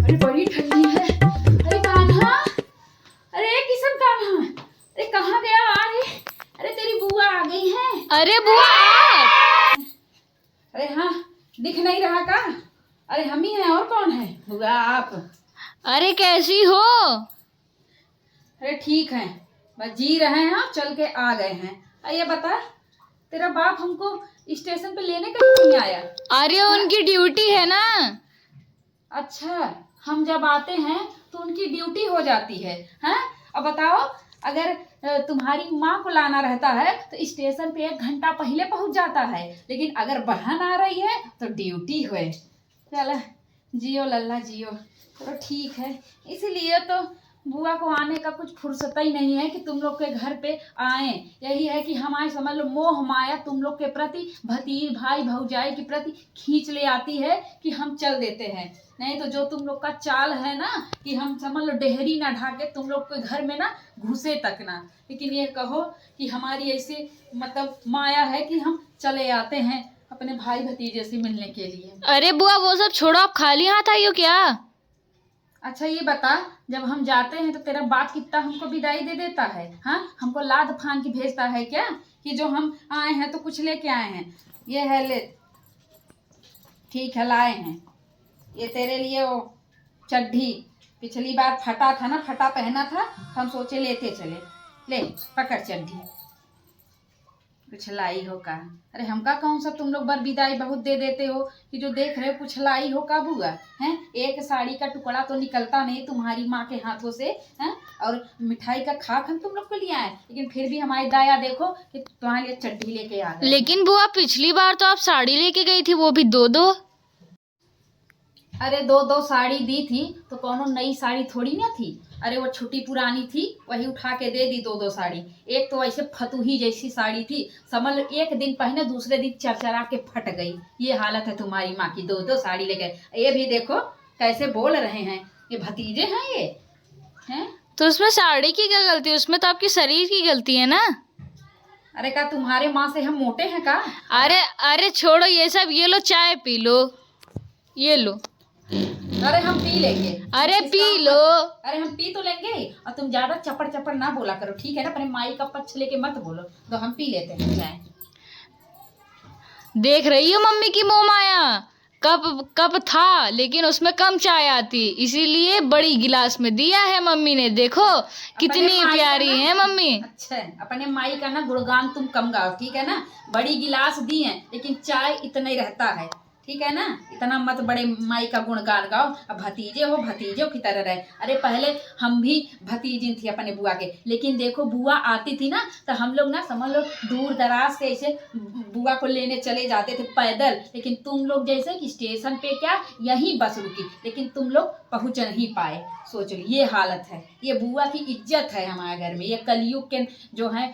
अरे बड़ी ठंडी है। अरे कान्हा, अरे किशन कान्हा, अरे कहाँ गया आज? अरे तेरी बुआ आ गई है। अरे बुआ आप? अरे हाँ, दिख नहीं रहा का? अरे हम ही हैं, और कौन है? बुआ आप? अरे कैसी हो? अरे ठीक है, बस जी रहे हैं, चल के आ गए हैं। ये बता, तेरा बाप हमको स्टेशन पे लेने क्यों नहीं आया? अरे उनकी ड्यूटी है ना। अच्छा, हम जब आते हैं तो उनकी ड्यूटी हो जाती है। हैं? अब बताओ, अगर तुम्हारी माँ को लाना रहता है तो स्टेशन पे 1 घंटा पहले पहुंच जाता है, लेकिन अगर बहन आ रही है तो ड्यूटी है। चल जियो लल्ला जियो। चलो ठीक है, इसीलिए तो बुआ को आने का कुछ फुर्सत ही नहीं है कि तुम लोग के घर पे आए। यही है कि हमारे समझ लो मोह माया तुम लोग के प्रति, भतीज भाई भौजाई के प्रति खींच ले आती है कि हम चल देते हैं। नहीं तो जो तुम लोग का चाल है ना कि हम समझ लो डेहरी ना ढाके तुम लोग के घर में ना घुसे तक ना। लेकिन ये कहो कि हमारी ऐसी मतलब माया है कि हम चले आते हैं अपने भाई भतीजे से मिलने के लिए। अरे बुआ वो सब छोड़ो, आप खाली हाथ आई हो क्या? अच्छा ये बता, जब हम जाते हैं तो तेरा बाप कितना हमको विदाई दे देता है? हाँ, हमको लाद फान के भेजता है क्या कि जो हम आए हैं तो कुछ लेके आए हैं? ये है ले, ठीक है लाए हैं। ये तेरे लिए वो चड्ढी पिछली बार फटा था ना, फटा पहना था, हम सोचे लेते चले। ले पकड़ चड्ढी, कुछ लाई हो का? अरे हमका कौन सा तुम लोग बर विदाई बहुत दे देते हो कि जो देख रहे हो कुछ लाई हो का बुआ? हैं, एक साड़ी का टुकड़ा तो निकलता नहीं तुम्हारी माँ के हाथों से। हैं, और मिठाई का खाक हम तुम लोग को लिए आए, लेकिन फिर भी हमारी दाया देखो कि तुम्हारे लिए चड्ढी लेके आ गए। लेकिन बुआ पिछली बार तो आप साड़ी लेके गई थी, वो भी 2-2। अरे 2-2 साड़ी दी थी तो कौनो नई साड़ी थोड़ी ना थी। अरे वो छोटी पुरानी थी, वही उठा के दे दी 2-2 साड़ी। एक तो ऐसे फतूही जैसी साड़ी थी, समझ लो 1 दिन पहने दूसरे दिन चरचरा के फट गई। ये हालत है तुम्हारी माँ की, 2-2 साड़ी ले गए। ये भी देखो कैसे बोल रहे हैं, ये भतीजे हैं ये हैं? तो उसमें साड़ी की क्या गलती है? उसमें तो आपकी शरीर की गलती है ना। अरे का तुम्हारे माँ से हम मोटे हैं का? अरे अरे छोड़ो ये सब, ये लो चाय पी लो, ये लो। अरे हम पी लेंगे। अरे पी लो। अरे हम पी तो लेंगे, और तुम ज्यादा चपड़ चपड़ ना बोला करो, ठीक है ना? अपने माई का पक्ष लेके मत बोलो। तो हम पी लेते हैं चाय। देख रही हो मम्मी की मोह माया, कप कप था लेकिन उसमें कम चाय आती, इसीलिए बड़ी गिलास में दिया है मम्मी ने। देखो कितनी प्यारी है मम्मी। अच्छा, अपने माई का ना गुणगान तुम कम गाओ, ठीक है ना? बड़ी गिलास दी है लेकिन चाय इतना ही रहता है, ठीक है ना? इतना मत बड़े माई का गुणगान गाओ। अब भतीजे हो, भतीजों की तरह रहे। अरे पहले हम भी भतीजी थी अपने बुआ के, लेकिन देखो बुआ आती थी ना तो हम लोग ना समझ लो दूर दराज से ऐसे बुआ को लेने चले जाते थे पैदल। लेकिन तुम लोग जैसे कि स्टेशन पे क्या यहीं बस रुकी, लेकिन तुम लोग पहुंच नहीं पाए। सोच लो ये हालत है। ये बुआ की इज्जत है हमारे घर में। ये कलयुग के जो है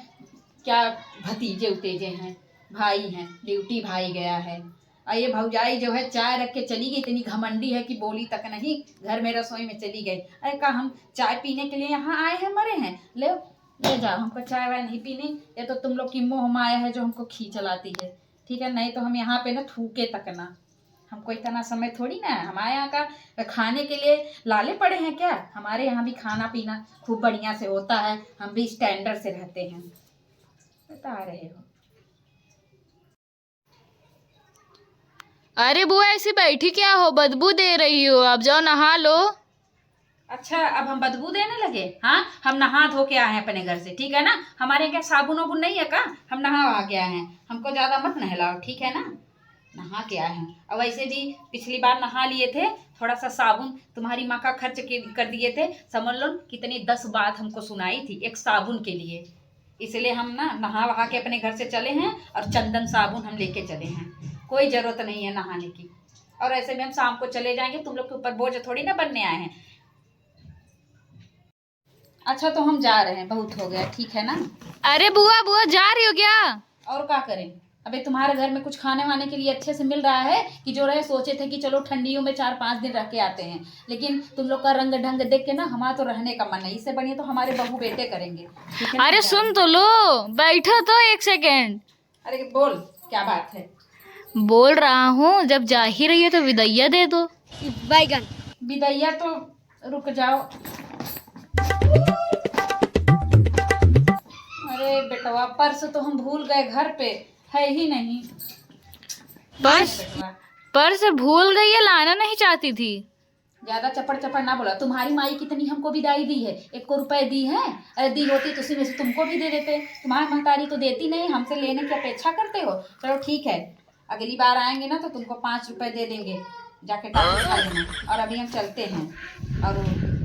क्या भतीजे उतेजे हैं, भाई हैं, ड्यूटी भाई गया है। और ये भौजाई जो है चाय रख के चली गई, इतनी घमंडी है कि बोली तक नहीं, घर में रसोई में चली गई। अरे का हम चाय पीने के लिए यहाँ आए हैं, मरे हैं? ले जाओ, हमको चाय वाय नहीं पीनी। ये तो तुम लोग की मोह माया है जो हमको खींच लाती है, ठीक है? नहीं तो हम यहाँ पे ना थूके तक ना। हमको इतना समय थोड़ी ना है, हमारे यहाँ का खाने के लिए लाले पड़े हैं क्या? हमारे यहाँ भी खाना पीना खूब बढ़िया से होता है, हम भी स्टैंडर्ड से रहते हैं। बता रहे हो। अरे बुआ ऐसी बैठी क्या हो, बदबू दे रही हो, आप जाओ नहा लो। अच्छा, अब हम बदबू देने लगे? हाँ, हम नहा धो के आए हैं अपने घर से, ठीक है ना? हमारे क्या साबुन वाबुन नहीं है का? हम नहा वहा के आए हैं, हमको ज्यादा मत नहलाओ, ठीक है ना? नहा के आए हैं। और वैसे भी पिछली बार नहा लिए थे, थोड़ा सा साबुन तुम्हारी माँ का खर्च कर दिए थे। समझ लो कितनी 10 बात हमको सुनाई थी एक साबुन के लिए। इसलिए हम ना नहा वहा के अपने घर से चले हैं, और चंदन साबुन हम लेके चले हैं। कोई जरूरत नहीं है नहाने की। और ऐसे में हम शाम को चले जाएंगे, तुम लोग के ऊपर बोझ थोड़ी ना बनने आए हैं। अच्छा तो हम जा रहे हैं, बहुत हो गया, ठीक है ना? अरे बुआ बुआ जा रही हो क्या? और क्या करें? अबे तुम्हारे घर में कुछ खाने वाने के लिए अच्छे से मिल रहा है कि जो रहे? सोचे थे कि चलो ठंडियों में 4-5 दिन रह के आते हैं, लेकिन तुम लोग का रंग ढंग देख के ना हमारा तो रहने का मन नहीं। इससे बढ़िया तो हमारे बहू बेटे करेंगे, ठीक है? अरे सुन तो लो, बैठो तो 1 सेकेंड। अरे बोल, क्या बात है? बोल रहा हूँ जब जा ही रही है तो विदैया दे दो। बैगन बिदैया तो रुक जाओ। अरे बेटवा पर्स तो हम भूल गए, घर पे है ही नहीं। पर्स बेटवा पर्स भूल गई है, लाना नहीं चाहती थी। ज्यादा चपड़ चपड़ ना बोला। तुम्हारी माई कितनी हमको विदाई दी है, 1 को रुपए दी है? अरे दी होती तो उसी में से तुमको भी दे देते। तुम्हारी महतारी तो देती नहीं, हमसे लेने की अपेक्षा करते हो। चलो ठीक है, अगली बार आएंगे ना तो तुमको 5 रुपए दे देंगे, जाके टाफी खा लेना। और अभी हम चलते हैं। और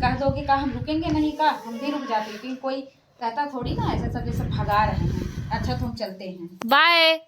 कह दोगे का हम रुकेंगे नहीं का, हम भी रुक जाते, लेकिन कोई कहता थोड़ी ना ऐसा सब जैसे भगा रहे हैं। अच्छा तुम चलते हैं। बाय।